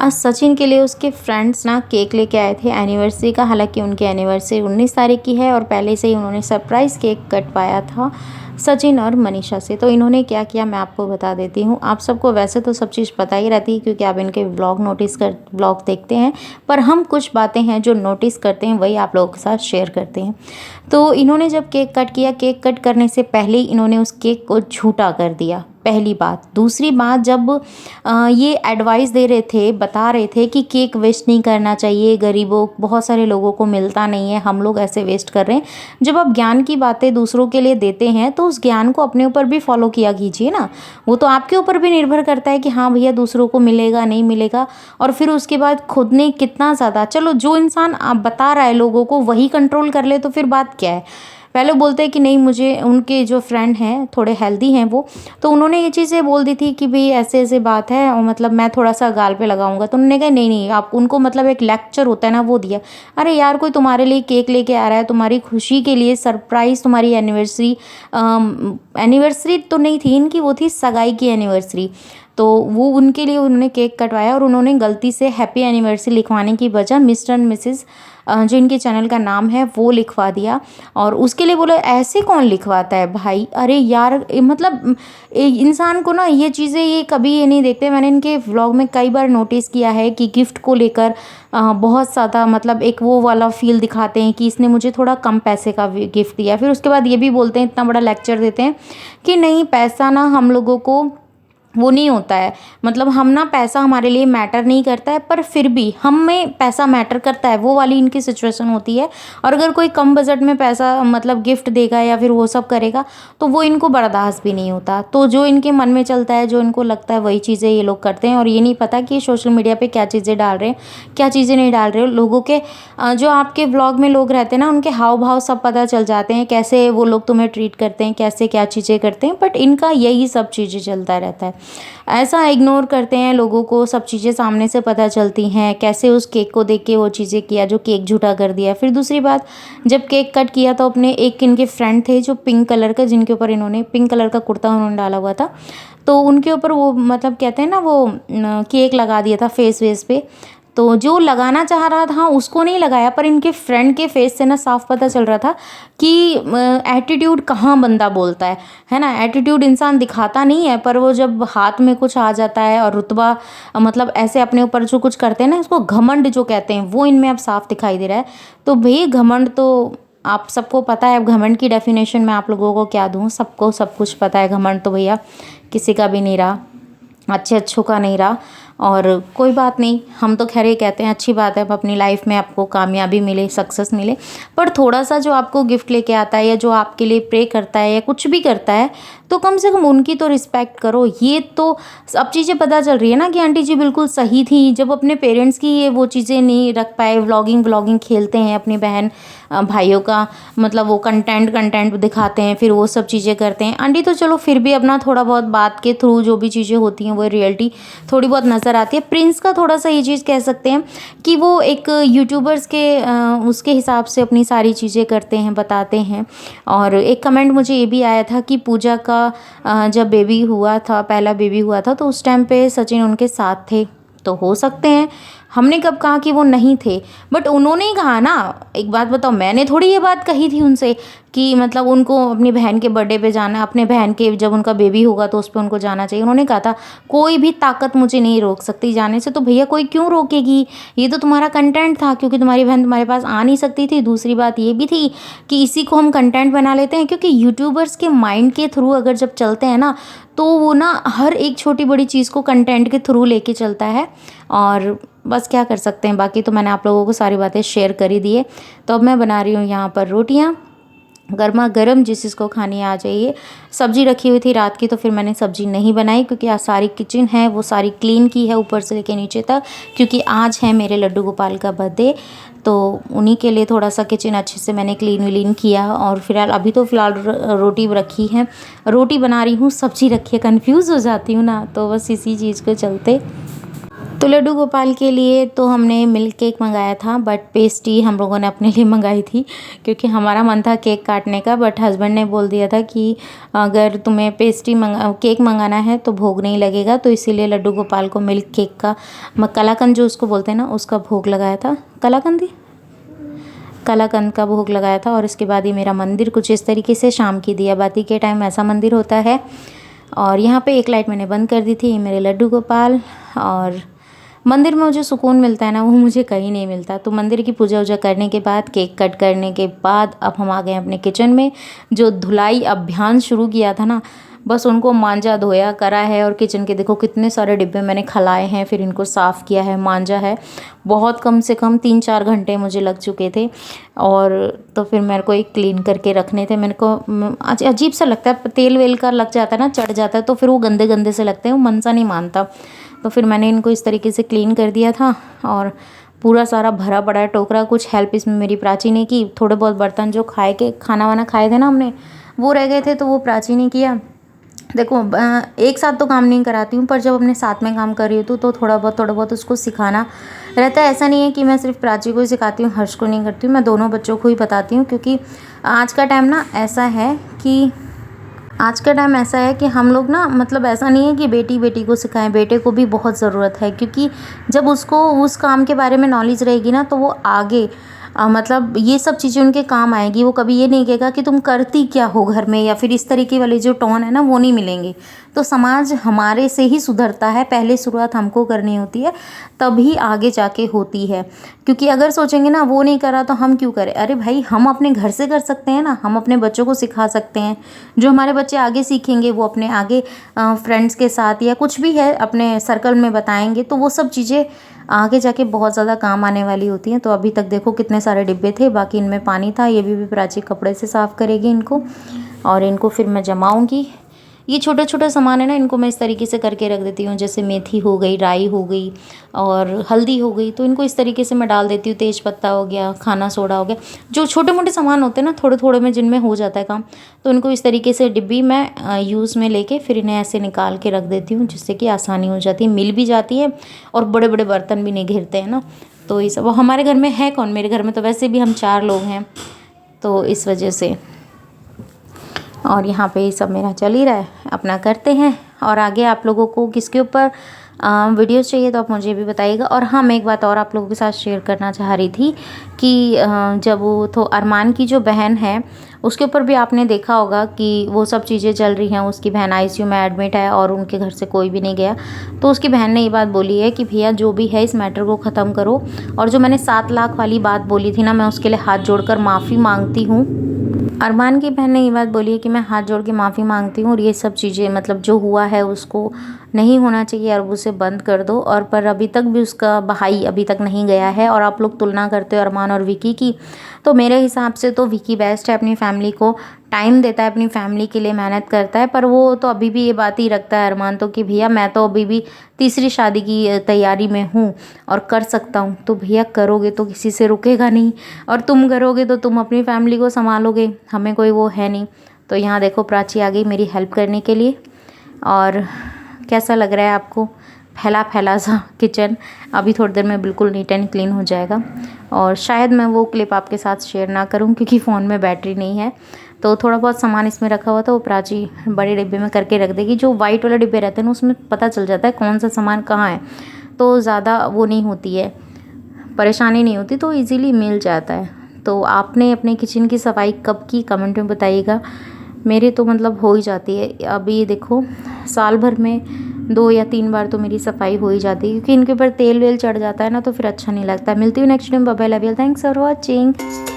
सचिन के लिए उसके फ्रेंड्स ना केक लेके आए थे एनिवर्सरी का। हालांकि उनकी एनिवर्सरी 19 तारीख की है और पहले से ही उन्होंने सरप्राइज़ केक कटवाया था सचिन और मनीषा से। तो इन्होंने क्या किया मैं आपको बता देती हूँ। आप सबको वैसे तो सब चीज़ पता ही रहती है क्योंकि आप इनके ब्लॉग देखते हैं, पर हम कुछ बातें हैं जो नोटिस करते हैं वही आप लोगों के साथ शेयर करते हैं। तो इन्होंने जब केक कट किया, केक कट करने से पहले ही इन्होंने उस केक को झूठा कर दिया, पहली बात। दूसरी बात, जब ये एडवाइस दे रहे थे, बता रहे थे कि केक वेस्ट नहीं करना चाहिए, गरीबों बहुत सारे लोगों को मिलता नहीं है, हम लोग ऐसे वेस्ट कर रहे हैं। जब आप ज्ञान की बातें दूसरों के लिए देते हैं तो उस ज्ञान को अपने ऊपर भी फॉलो किया कीजिए ना। वो तो आपके ऊपर भी निर्भर करता है कि हाँ भैया दूसरों को मिलेगा नहीं मिलेगा। और फिर उसके बाद खुद ने कितना ज़्यादा, चलो जो इंसान आप बता रहा है लोगों को वही कंट्रोल कर ले तो फिर बात क्या है। पहले बोलते हैं कि नहीं, मुझे उनके जो फ्रेंड हैं थोड़े हेल्दी हैं वो, तो उन्होंने ये चीज़ें बोल दी थी कि भाई ऐसे ऐसे बात है और मतलब मैं थोड़ा सा गाल पे लगाऊंगा। तो उन्होंने कहा नहीं नहीं, आप उनको मतलब एक लेक्चर होता है ना वो दिया। अरे यार, कोई तुम्हारे लिए केक लेके आ रहा है, तुम्हारी खुशी के लिए सरप्राइज़, तुम्हारी एनिवर्सरी, एनिवर्सरी तो नहीं थी इनकी, वो थी सगाई की एनिवर्सरी। तो वो उनके लिए उन्होंने केक कटवाया और उन्होंने गलती से हैप्पी एनिवर्सरी लिखवाने की बजाय मिस्टर एंड मिसेस जो इनके चैनल का नाम है वो लिखवा दिया। और उसके लिए बोला ऐसे कौन लिखवाता है भाई। अरे यार, मतलब इंसान को ना ये चीज़ें, ये कभी ये नहीं देखते। मैंने इनके व्लॉग में कई बार नोटिस किया है कि गिफ्ट को लेकर बहुत ज़्यादा मतलब एक वो वाला फील दिखाते हैं कि इसने मुझे थोड़ा कम पैसे का गिफ्ट दिया। फिर उसके बाद ये भी बोलते हैं, इतना बड़ा लेक्चर देते हैं कि नहीं पैसा ना हम लोगों को वो नहीं होता है, मतलब हम ना पैसा हमारे लिए मैटर नहीं करता है, पर फिर भी हमें पैसा मैटर करता है, वो वाली इनकी सिचुएशन होती है। और अगर कोई कम बजट में पैसा मतलब गिफ्ट देगा या फिर वो सब करेगा तो वो इनको बर्दाश्त भी नहीं होता। तो जो इनके मन में चलता है, जो इनको लगता है वही चीज़ें ये लोग करते हैं। और ये नहीं पता कि सोशल मीडिया पे क्या चीज़ें डाल रहे हैं, क्या चीज़ें नहीं डाल रहे हो। लोगों के जो आपके व्लॉग में लोग रहते हैं ना, उनके हाव भाव सब पता चल जाते हैं, कैसे वो लोग तुम्हें ट्रीट करते हैं, कैसे क्या चीज़ें करते हैं। बट इनका यही सब चीज़ें चलता रहता है, ऐसा इग्नोर करते हैं लोगों को, सब चीज़ें सामने से पता चलती हैं। कैसे उस केक को देख के वो चीज़ें किया जो केक झूठा कर दिया। फिर दूसरी बात, जब केक कट किया तो अपने एक इनके फ्रेंड थे जो पिंक कलर का, जिनके ऊपर इन्होंने पिंक कलर का कुर्ता उन्होंने डाला हुआ था, तो उनके ऊपर वो मतलब कहते हैं ना वो केक लगा दिया था फेस वेस पे। तो जो लगाना चाह रहा था उसको नहीं लगाया, पर इनके फ्रेंड के फेस से ना साफ पता चल रहा था कि एटीट्यूड कहाँ बंदा बोलता है ना। एटीट्यूड इंसान दिखाता नहीं है, पर वो जब हाथ में कुछ आ जाता है और रुतबा मतलब ऐसे अपने ऊपर जो कुछ करते हैं ना, इसको घमंड जो कहते हैं, वो इनमें अब साफ दिखाई दे रहा है। तो भाई घमंड तो आप सबको पता है। अब घमंड की डेफिनेशन मैं आप लोगों को क्या दूँ, सबको सब कुछ पता है। घमंड तो भैया किसी का भी नहीं रहा, अच्छे अच्छों का नहीं रहा। और कोई बात नहीं, हम तो खैर ये कहते हैं अच्छी बात है अब अपनी लाइफ में आपको कामयाबी मिले, सक्सेस मिले। पर थोड़ा सा जो आपको गिफ्ट लेके आता है या जो आपके लिए प्रे करता है या कुछ भी करता है, तो कम से कम उनकी तो रिस्पेक्ट करो। ये तो अब चीज़ें पता चल रही है ना कि आंटी जी बिल्कुल सही थी जब अपने पेरेंट्स की ये वो चीज़ें नहीं रख पाए। व्लॉगिंग खेलते हैं अपनी बहन भाइयों का, मतलब वो कंटेंट दिखाते हैं, फिर वो सब चीज़ें करते हैं। आंटी तो चलो फिर भी अपना थोड़ा बहुत बात के थ्रू जो भी चीज़ें होती हैं वो रियलिटी थोड़ी बहुत नज़र आती है। प्रिंस का थोड़ा सा ये चीज़ कह सकते हैं कि वो एक यूट्यूबर्स के उसके हिसाब से अपनी सारी चीज़ें करते हैं, बताते हैं। और एक कमेंट मुझे ये भी आया था कि पूजा का जब बेबी हुआ था, पहला बेबी हुआ था, तो उस टाइम पे सचिन उनके साथ थे। तो हो सकते हैं, हमने कब कहा कि वो नहीं थे, बट उन्होंने ही कहा ना। एक बात बताओ, मैंने थोड़ी ये बात कही थी उनसे कि मतलब उनको अपनी बहन के बर्थडे पे जाना, अपने बहन के जब उनका बेबी होगा तो उस पर उनको जाना चाहिए। उन्होंने कहा था कोई भी ताकत मुझे नहीं रोक सकती जाने से। तो भैया कोई क्यों रोकेगी, ये तो तुम्हारा कंटेंट था, क्योंकि तुम्हारी बहन तुम्हारे पास आ नहीं सकती थी। दूसरी बात ये भी थी कि इसी को हम कंटेंट बना लेते हैं, क्योंकि यूट्यूबर्स के माइंड के थ्रू अगर जब चलते हैं ना, तो वो ना हर एक छोटी बड़ी चीज़ को कंटेंट के थ्रू लेके चलता है। और बस क्या कर सकते हैं, बाकी तो मैंने आप लोगों को सारी बातें शेयर कर ही दी है। तो अब मैं बना रही हूँ यहाँ पर रोटियाँ गर्मा गर्म, जिस जिसको खानी आ जाइए। सब्जी रखी हुई थी रात की, तो फिर मैंने सब्जी नहीं बनाई, क्योंकि आज सारी किचन है वो सारी क्लीन की है ऊपर से लेके नीचे तक, क्योंकि आज है मेरे लड्डू गोपाल का बर्थडे। तो उन्हीं के लिए थोड़ा सा किचन अच्छे से मैंने क्लीन विलीन किया। और फिलहाल अभी तो फ़िलहाल रोटी रखी है, रोटी बना रही हूँ, सब्जी रखी है, कन्फ्यूज़ हो जाती हूँ ना, तो बस इसी चीज़ के चलते तो लड्डू गोपाल के लिए तो हमने मिल्क केक मंगाया था, बट पेस्ट्री हम लोगों ने अपने लिए मंगाई थी क्योंकि हमारा मन था केक काटने का, बट हस्बैंड ने बोल दिया था कि अगर तुम्हें केक मंगाना है तो भोग नहीं लगेगा, तो इसीलिए लड्डू गोपाल को मिल्क केक का कलाकंद जो उसको बोलते हैं ना, उसका भोग लगाया था। कलाकंद का भोग लगाया था। और इसके बाद ही मेरा मंदिर कुछ इस तरीके से शाम की दिया बाती के टाइम ऐसा मंदिर होता है। और यहाँ पे एक लाइट मैंने बंद कर दी थी, मेरे लड्डू गोपाल। और मंदिर में मुझे सुकून मिलता है ना, वो मुझे कहीं नहीं मिलता। तो मंदिर की पूजा वूजा करने के बाद, केक कट करने के बाद अब हम आ गए अपने किचन में। जो धुलाई अभियान शुरू किया था ना, बस उनको मांजा धोया करा है। और किचन के देखो कितने सारे डिब्बे मैंने खलाए हैं, फिर इनको साफ़ किया है, मांजा है। बहुत कम से कम 3-4 घंटे मुझे लग चुके थे। और तो फिर मेरे को एक क्लीन करके रखने थे। मेरे को अजीब सा लगता है, तेल वेल का लग जाता है ना, चढ़ जाता है, तो फिर वो गंदे गंदे से लगते हैं, वो मन सा नहीं मानता। तो फिर मैंने इनको इस तरीके से क्लीन कर दिया था। और पूरा सारा भरा पड़ा है टोकरा। कुछ हेल्प इसमें मेरी प्राची ने की। थोड़े बहुत बर्तन जो खाना वाना खाए थे ना हमने, वो रह गए थे, तो वो प्राची ने किया। देखो एक साथ तो काम नहीं कराती हूँ, पर जब अपने साथ में काम कर रही हूँ तो थोड़ा बहुत उसको सिखाना रहता है। ऐसा नहीं है कि मैं सिर्फ प्राची को ही सिखाती हूँ, हर्ष को नहीं करती हूँ, मैं दोनों बच्चों को ही बताती हूँ। क्योंकि आज का टाइम ऐसा है कि हम लोग ना, मतलब ऐसा नहीं है कि बेटी को सिखाएं, बेटे को भी बहुत ज़रूरत है। क्योंकि जब उसको उस काम के बारे में नॉलेज रहेगी ना, तो वो आगे मतलब ये सब चीज़ें उनके काम आएगी। वो कभी ये नहीं कहेगा कि तुम करती क्या हो घर में, या फिर इस तरीके वाले जो टोन है ना, वो नहीं मिलेंगे। तो समाज हमारे से ही सुधरता है, पहले शुरुआत हमको करनी होती है, तभी आगे जाके होती है। क्योंकि अगर सोचेंगे ना वो नहीं करा तो हम क्यों करें, अरे भाई हम अपने घर से कर सकते हैं ना, हम अपने बच्चों को सिखा सकते हैं। जो हमारे बच्चे आगे सीखेंगे वो अपने आगे फ्रेंड्स के साथ या कुछ भी है अपने सर्कल में बताएंगे, तो वो सब चीज़ें आगे जाके बहुत ज़्यादा काम आने वाली होती हैं। तो अभी तक देखो कितने सारे डिब्बे थे, बाकी इनमें पानी था। ये भी प्राची कपड़े से साफ़ करेगी इनको, और इनको फिर मैं जमाऊँगी। ये छोटे छोटे सामान है ना, इनको मैं इस तरीके से करके रख देती हूँ। जैसे मेथी हो गई, राई हो गई और हल्दी हो गई, तो इनको इस तरीके से मैं डाल देती हूँ। तेज पत्ता हो गया, खाना सोडा हो गया, जो छोटे मोटे सामान होते हैं ना, थोड़े थोड़े में जिनमें हो जाता है काम, तो इनको इस तरीके से डिब्बी मैं यूज़ में लेके फिर इन्हें ऐसे निकाल के रख देती हूँ, जिससे कि आसानी हो जाती है, मिल भी जाती है और बड़े बड़े बर्तन भी नहीं घिरते हैं ना। तो ये सब हमारे घर में है कौन, मेरे घर में तो वैसे भी हम 4 लोग हैं, तो इस वजह से। और यहाँ पे ये सब मेरा चल ही रहा है, अपना करते हैं। और आगे आप लोगों को किसके ऊपर वीडियोस चाहिए तो आप मुझे भी बताइएगा। और हाँ, मैं एक बात और आप लोगों के साथ शेयर करना चाह रही थी कि जब वो तो अरमान की जो बहन है, उसके ऊपर भी आपने देखा होगा कि वो सब चीज़ें चल रही हैं। उसकी बहन आईसीयू में एडमिट है और उनके घर से कोई भी नहीं गया। तो उसकी बहन ने ये बात बोली है कि भैया जो भी है इस मैटर को ख़त्म करो। और जो मैंने 7 लाख वाली बात बोली थी ना, मैं उसके लिए हाथ जोड़कर माफ़ी मांगती हूँ। अरमान की बहन ने ये बात बोली है कि मैं हाथ जोड़ के माफ़ी मांगती हूँ, और ये सब चीज़ें मतलब जो हुआ है उसको नहीं होना चाहिए, और उसे बंद कर दो। और पर अभी तक भी उसका भाई अभी तक नहीं गया है। और आप लोग तुलना करते हो अरमान और विकी की, तो मेरे हिसाब से तो विकी बेस्ट है, अपनी फैमिली को टाइम देता है, अपनी फैमिली के लिए मेहनत करता है। पर वो तो अभी भी ये बात ही रखता है अरमान तो, कि भैया मैं तो अभी भी तीसरी शादी की तैयारी में हूँ और कर सकता हूँ। तो भैया करोगे तो किसी से रुकेगा नहीं, और तुम करोगे तो तुम अपनी फैमिली को संभालोगे, हमें कोई वो है नहीं। तो यहाँ देखो प्राची आ गई मेरी हेल्प करने के लिए। और कैसा लग रहा है आपको, फैला सा किचन। अभी थोड़ी देर में बिल्कुल नीट एंड क्लीन हो जाएगा। और शायद मैं वो क्लिप आपके साथ शेयर ना करूं क्योंकि फ़ोन में बैटरी नहीं है। तो थोड़ा बहुत सामान इसमें रखा हुआ था, वो प्राची बड़े डिब्बे में करके रख देगी। जो वाइट वाले डिब्बे रहते हैं ना, उसमें पता चल जाता है कौन सा सामान कहाँ है, तो ज़्यादा वो नहीं होती है, परेशानी नहीं होती, तो ईज़िली मिल जाता है। तो आपने अपने किचन की सफाई कब की, कमेंट में बताइएगा। मेरे तो मतलब हो ही जाती है। अभी देखो साल भर में 2 या 3 बार तो मेरी सफाई हो ही जाती है, क्योंकि इनके ऊपर तेल वेल चढ़ जाता है ना, तो फिर अच्छा नहीं लगता। मिलती हूँ next time, bye bye, love you, thanks for watching.